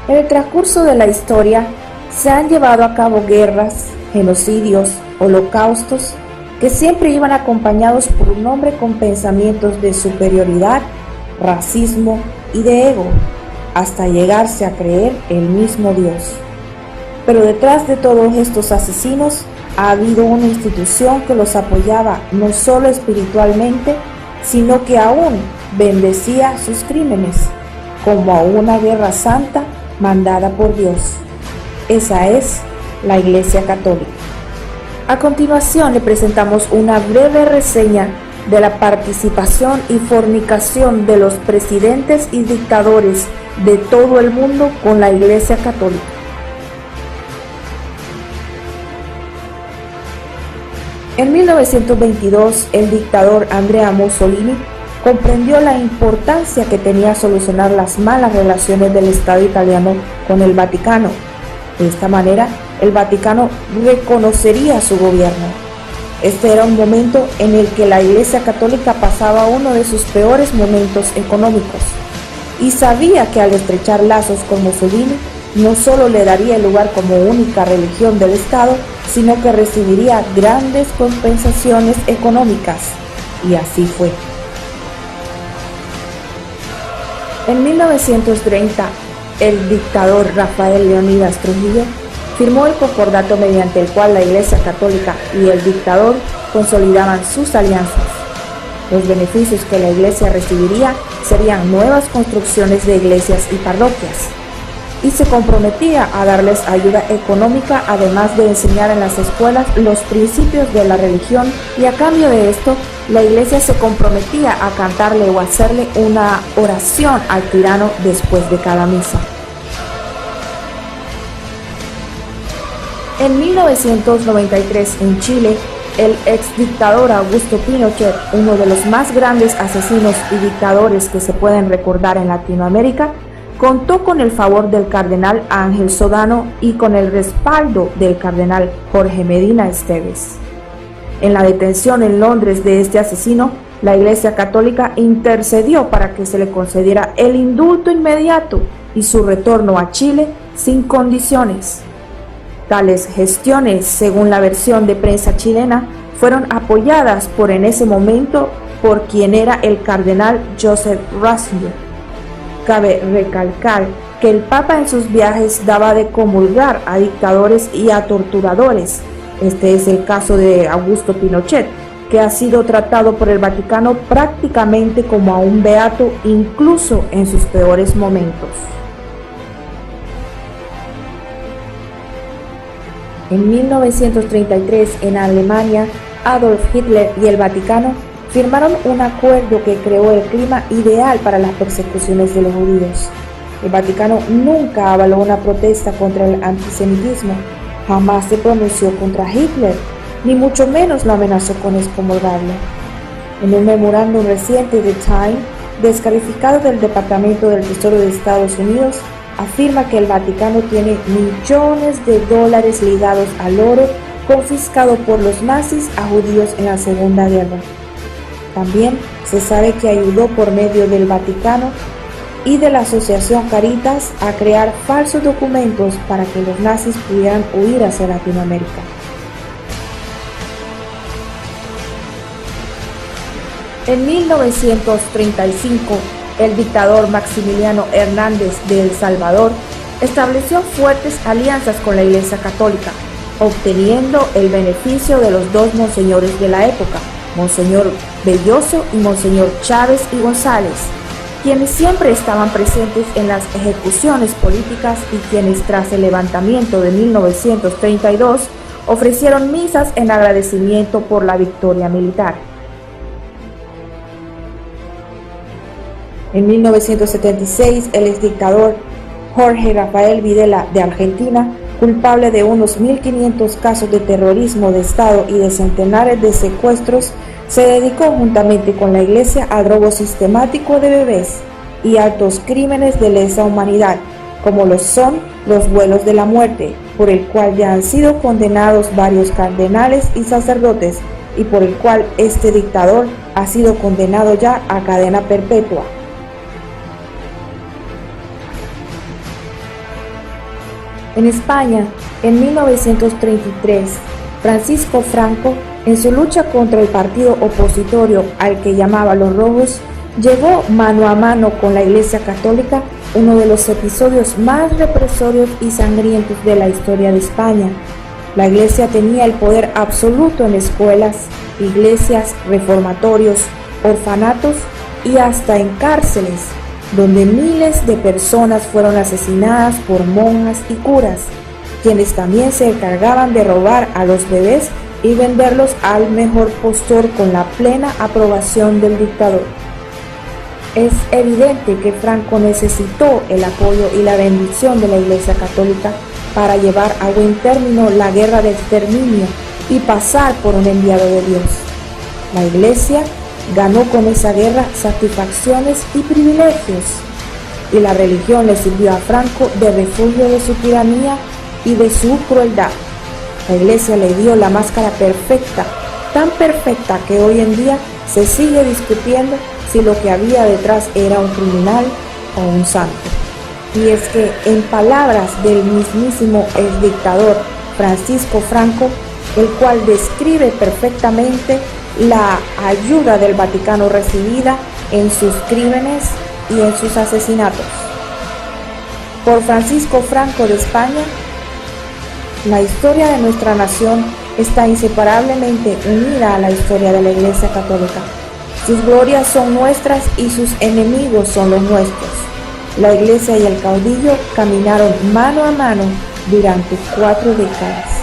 En el transcurso de la historia se han llevado a cabo guerras, genocidios, holocaustos, que siempre iban acompañados por un hombre con pensamientos de superioridad, racismo y de ego, hasta llegarse a creer el mismo Dios. Pero detrás de todos estos asesinos ha habido una institución que los apoyaba no solo espiritualmente, sino que aún bendecía sus crímenes, como a una guerra santa mandada por Dios. Esa es la Iglesia Católica. A continuación le presentamos una breve reseña de la participación y fornicación de los presidentes y dictadores de todo el mundo con la Iglesia Católica. En 1922, el dictador Andrea Mussolini comprendió la importancia que tenía solucionar las malas relaciones del Estado italiano con el Vaticano. De esta manera, el Vaticano reconocería su gobierno. Este era un momento en el que la Iglesia Católica pasaba uno de sus peores momentos económicos, y sabía que al estrechar lazos con Mussolini, no solo le daría el lugar como única religión del Estado, sino que recibiría grandes compensaciones económicas, y así fue. En 1930, el dictador Rafael Leónidas Trujillo firmó el concordato mediante el cual la Iglesia Católica y el dictador consolidaban sus alianzas. Los beneficios que la Iglesia recibiría serían nuevas construcciones de iglesias y parroquias, y se comprometía a darles ayuda económica, además de enseñar en las escuelas los principios de la religión, y a cambio de esto, la Iglesia se comprometía a cantarle o hacerle una oración al tirano después de cada misa. En 1993, en Chile, el exdictador Augusto Pinochet, uno de los más grandes asesinos y dictadores que se pueden recordar en Latinoamérica, contó con el favor del cardenal Ángel Sodano y con el respaldo del cardenal Jorge Medina Esteves. En la detención en Londres de este asesino, la Iglesia Católica intercedió para que se le concediera el indulto inmediato y su retorno a Chile sin condiciones. Tales gestiones, según la versión de prensa chilena, fueron apoyadas en ese momento por quien era el cardenal Joseph Ratzinger. Cabe recalcar que el Papa en sus viajes daba de comulgar a dictadores y a torturadores. Este es el caso de Augusto Pinochet, que ha sido tratado por el Vaticano prácticamente como a un beato, incluso en sus peores momentos. En 1933, en Alemania, Adolf Hitler y el Vaticano firmaron un acuerdo que creó el clima ideal para las persecuciones de los judíos. El Vaticano nunca avaló una protesta contra el antisemitismo, jamás se pronunció contra Hitler, ni mucho menos lo amenazó con excomulgarlo. En un memorándum reciente de Time, descalificado del Departamento del Tesoro de Estados Unidos, afirma que el Vaticano tiene millones de dólares ligados al oro confiscado por los nazis a judíos en la Segunda Guerra. También se sabe que ayudó por medio del Vaticano y de la Asociación Caritas a crear falsos documentos para que los nazis pudieran huir hacia Latinoamérica. En 1935, el dictador Maximiliano Hernández de El Salvador estableció fuertes alianzas con la Iglesia Católica, obteniendo el beneficio de los dos monseñores de la época, Monseñor Belloso y Monseñor Chávez y González, quienes siempre estaban presentes en las ejecuciones políticas y quienes tras el levantamiento de 1932 ofrecieron misas en agradecimiento por la victoria militar. En 1976, el exdictador Jorge Rafael Videla de Argentina, culpable de unos 1.500 casos de terrorismo de Estado y de centenares de secuestros, se dedicó juntamente con la Iglesia al robo sistemático de bebés y altos crímenes de lesa humanidad, como lo son los vuelos de la muerte, por el cual ya han sido condenados varios cardenales y sacerdotes, y por el cual este dictador ha sido condenado ya a cadena perpetua. En España, en 1933, Francisco Franco, en su lucha contra el partido opositorio al que llamaba los Rojos, llevó mano a mano con la Iglesia Católica uno de los episodios más represorios y sangrientos de la historia de España. La Iglesia tenía el poder absoluto en escuelas, iglesias, reformatorios, orfanatos y hasta en cárceles, donde miles de personas fueron asesinadas por monjas y curas, quienes también se encargaban de robar a los bebés y venderlos al mejor postor con la plena aprobación del dictador. Es evidente que Franco necesitó el apoyo y la bendición de la Iglesia Católica para llevar a buen término la guerra de exterminio y pasar por un enviado de Dios. La Iglesia ganó con esa guerra satisfacciones y privilegios, y la religión le sirvió a Franco de refugio de su tiranía y de su crueldad. La Iglesia le dio la máscara perfecta, tan perfecta que hoy en día se sigue discutiendo si lo que había detrás era un criminal o un santo. Y es que, en palabras del mismísimo exdictador Francisco Franco, el cual describe perfectamente la ayuda del Vaticano recibida en sus crímenes y en sus asesinatos. Por Francisco Franco de España, la historia de nuestra nación está inseparablemente unida a la historia de la Iglesia Católica. Sus glorias son nuestras y sus enemigos son los nuestros. La Iglesia y el caudillo caminaron mano a mano durante 4 décadas.